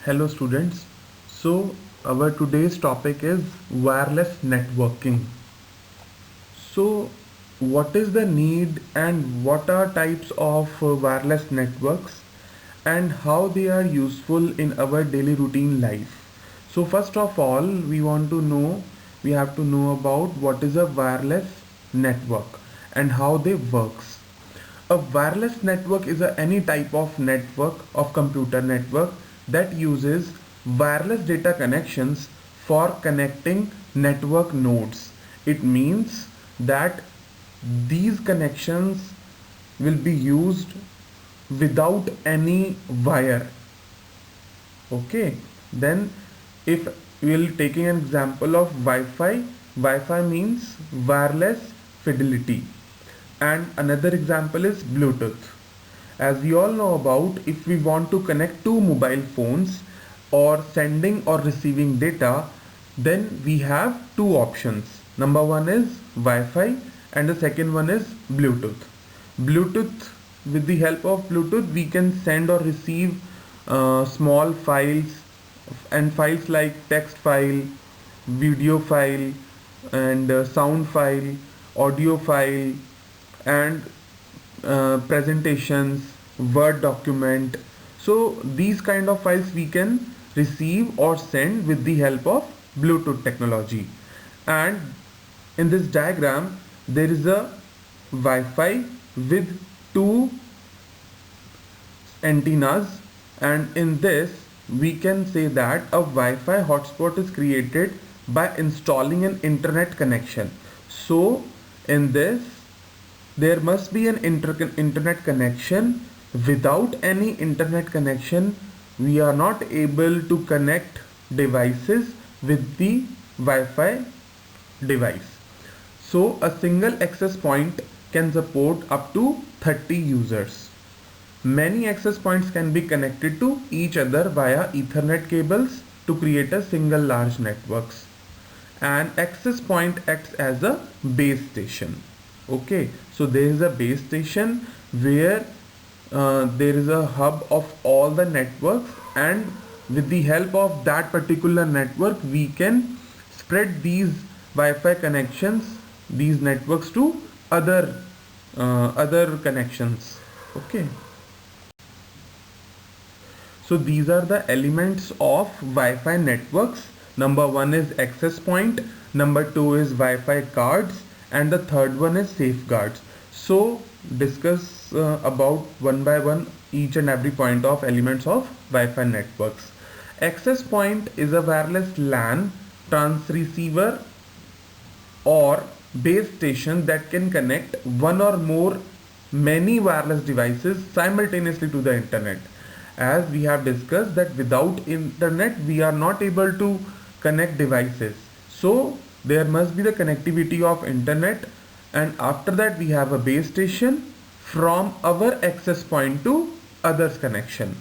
Hello students. So our today's topic is wireless networking. So what is the need and what are types of wireless networks and how they are useful in our daily routine life. So first of all we have to know about what is a wireless network and how they works. A wireless network is any type of network of computer network that uses wireless data connections for connecting network nodes. It means that these connections will be used without any wire. Okay, then if we'll taking an example of Wi-Fi means wireless fidelity, and another example is Bluetooth. As we all know about, if we want to connect two mobile phones or sending or receiving data, then we have two options. Number one is Wi-Fi and the second one is Bluetooth. Bluetooth, with the help of Bluetooth, we can send or receive small files and files like text file, video file, and sound file, audio file, and presentations, Word document. So these kind of files we can receive or send with the help of Bluetooth technology. And in this diagram there is a Wi-Fi with two antennas, and in this we can say that a Wi-Fi hotspot is created by installing an internet connection. So in this there must be an internet connection. Without any internet connection we are not able to connect devices with the Wi-Fi device. So a single access point can support up to 30 users. Many access points can be connected to each other via Ethernet cables to create a single large networks. An access point acts as a base station. Okay, so there is a base station where there is a hub of all the networks, and with the help of that particular network we can spread these Wi-Fi connections, these networks to other connections. Okay, so these are the elements of Wi-Fi networks. Number one is access point, number two is Wi-Fi cards, and the third one is safeguards. So discuss about one by one each and every point of elements of Wi-Fi networks. Access point is a wireless LAN transceiver or base station that can connect one or more many wireless devices simultaneously to the internet. As we have discussed that without internet we are not able to connect devices, so there must be the connectivity of internet, and after that we have a base station from our access point to others connection.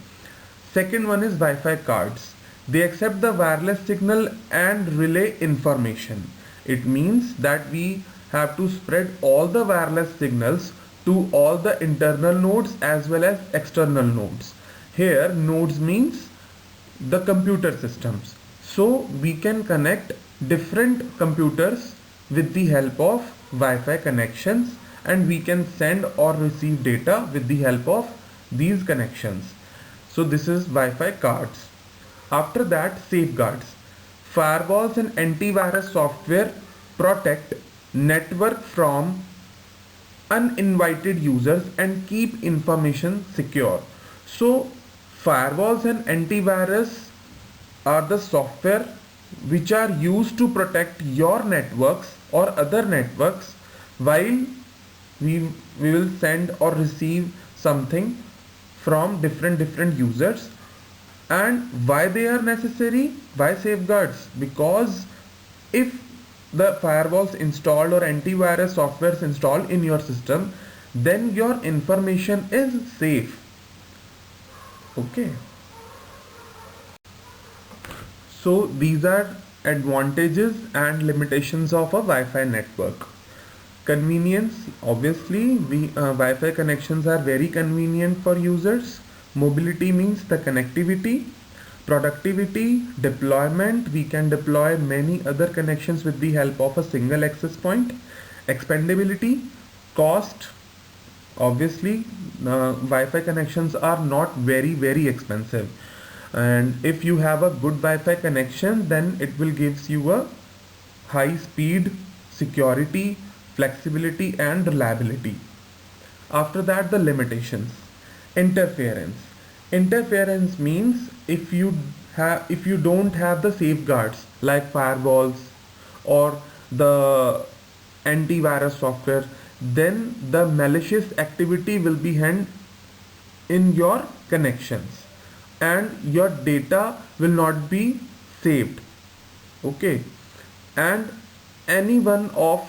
Second one is Wi-Fi cards. They accept the wireless signal and relay information. It means that we have to spread all the wireless signals to all the internal nodes as well as external nodes. Here nodes means the computer systems. So we can connect different computers with the help of Wi-Fi connections, and we can send or receive data with the help of these connections. So this is Wi-Fi cards. After that, safeguards. Firewalls and antivirus software protect network from uninvited users and keep information secure. So firewalls and antivirus are the software which are used to protect your networks or other networks while we will send or receive something from different users. And why they are necessary? Why safeguards? Because if the firewalls installed or antivirus softwares installed in your system, then your information is safe. Okay, so these are advantages and limitations of a Wi-Fi network. Convenience, obviously Wi-Fi connections are very convenient for users. Mobility means the connectivity. Productivity, deployment, we can deploy many other connections with the help of a single access point. Expandability, cost, obviously Wi-Fi connections are not very expensive, and if you have a good Wi-Fi connection, then it will gives you a high speed, security, flexibility and reliability. After that, the limitations. Interference means if you don't have the safeguards like firewalls or the antivirus software, then the malicious activity will be hand in your connections and your data will not be saved. Okay, and any one of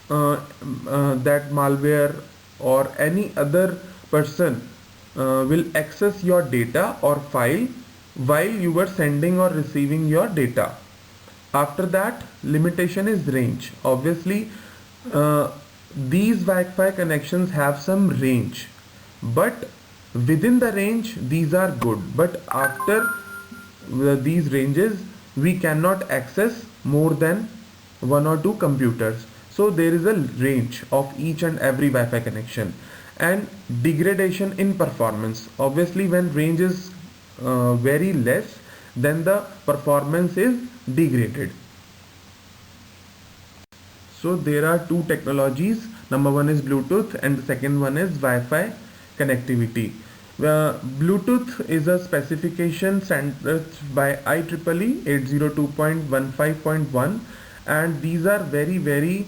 that malware or any other person will access your data or file while you were sending or receiving your data. After that, limitation is range. Obviously, uh, these Wi-Fi connections have some range, but within the range these are good, but after these ranges we cannot access more than one or two computers. So there is a range of each and every Wi-Fi connection. And degradation in performance, obviously when range is very less, then the performance is degraded. So there are two technologies. Number one is Bluetooth and the second one is Wi-Fi connectivity. Bluetooth is a specification standard by IEEE 802.15.1, and these are very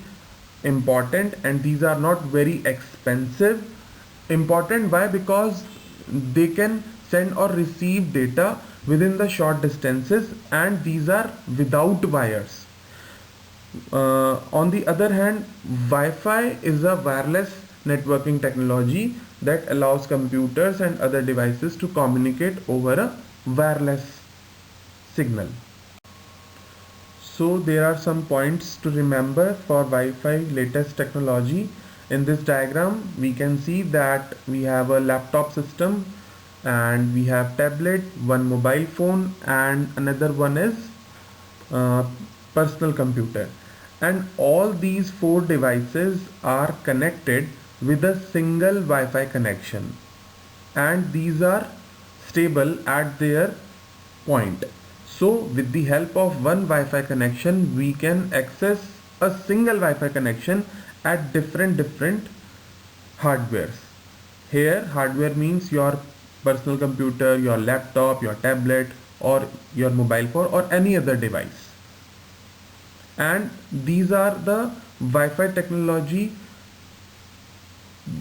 important, and these are not very expensive. Important why? Because they can send or receive data within the short distances, and these are without wires. On the other hand, Wi-Fi is a wireless networking technology that allows computers and other devices to communicate over a wireless signal. So there are some points to remember for Wi-Fi latest technology. In this diagram, we can see that we have a laptop system and we have tablet, one mobile phone, and another one is uh, personal computer, and all these four devices are connected with a single Wi-Fi connection, and these are stable at their point. So with the help of one Wi-Fi connection we can access a single Wi-Fi connection at different hardwares. Here hardware means your personal computer, your laptop, your tablet, or your mobile phone, or any other device. And these are the Wi-Fi technology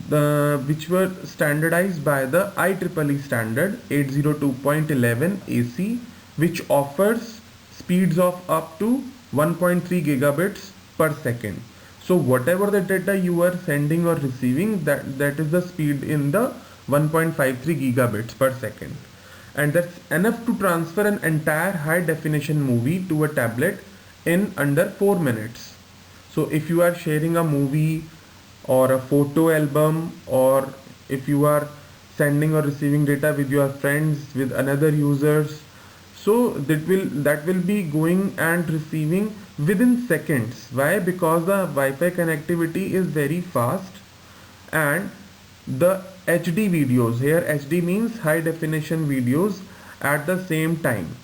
which were standardized by the IEEE standard 802.11 AC, which offers speeds of up to 1.3 gigabits per second. So whatever the data you are sending or receiving, that is the speed in the 1.53 gigabits per second, and that's enough to transfer an entire high definition movie to a tablet in under 4 minutes. So if you are sharing a movie or a photo album, or if you are sending or receiving data with your friends, with another users, so that will be going and receiving within seconds. Why? Because the Wi-Fi connectivity is very fast, and the HD videos, here HD means high definition videos, at the same time.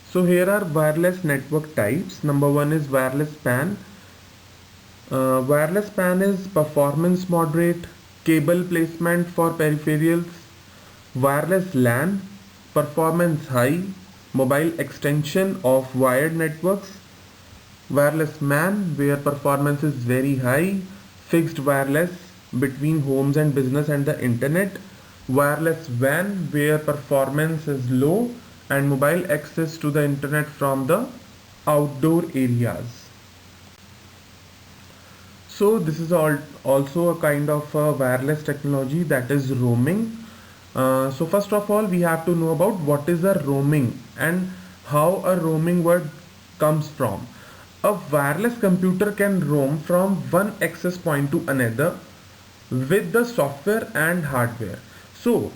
So here are wireless network types. Number one is wireless PAN. Wireless PAN is performance moderate, cable placement for peripherals. Wireless LAN, performance high, mobile extension of wired networks. Wireless MAN, where performance is very high, fixed wireless between homes and business and the internet. Wireless WAN, where performance is low and mobile access to the internet from the outdoor areas. So this is also a kind of wireless technology, that is roaming. So first of all we have to know about what is a roaming and how a roaming word comes from. A wireless computer can roam from one access point to another with the software and hardware. So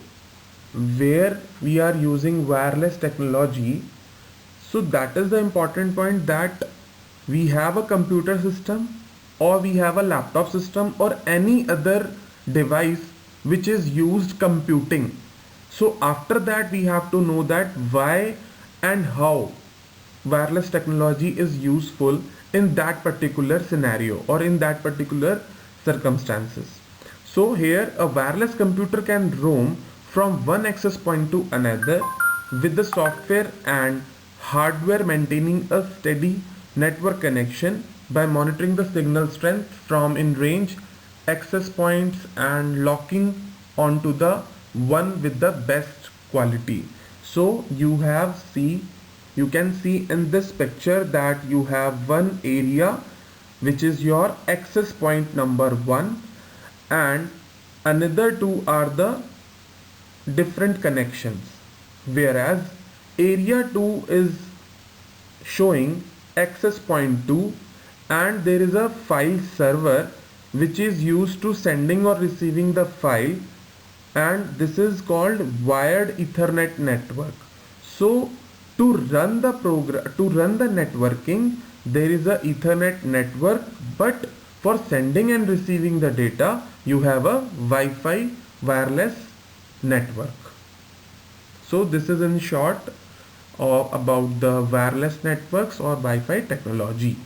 where we are using wireless technology. So that is the important point, that we have a computer system or we have a laptop system or any other device which is used computing. So after that we have to know that why and how wireless technology is useful in that particular scenario or in that particular circumstances. So here a wireless computer can roam from one access point to another with the software and hardware maintaining a steady network connection by monitoring the signal strength from in range access points and locking onto the one with the best quality. So you can see in this picture that you have one area which is your access point number 1, and another two are the different connections, whereas area 2 is showing access point 2, and there is a file server which is used to sending or receiving the file, and this is called wired ethernet network. So to run the program, to run the networking, there is a ethernet network, but for sending and receiving the data you have a Wi-Fi wireless network. So this is in short about the wireless networks or Wi-Fi technology.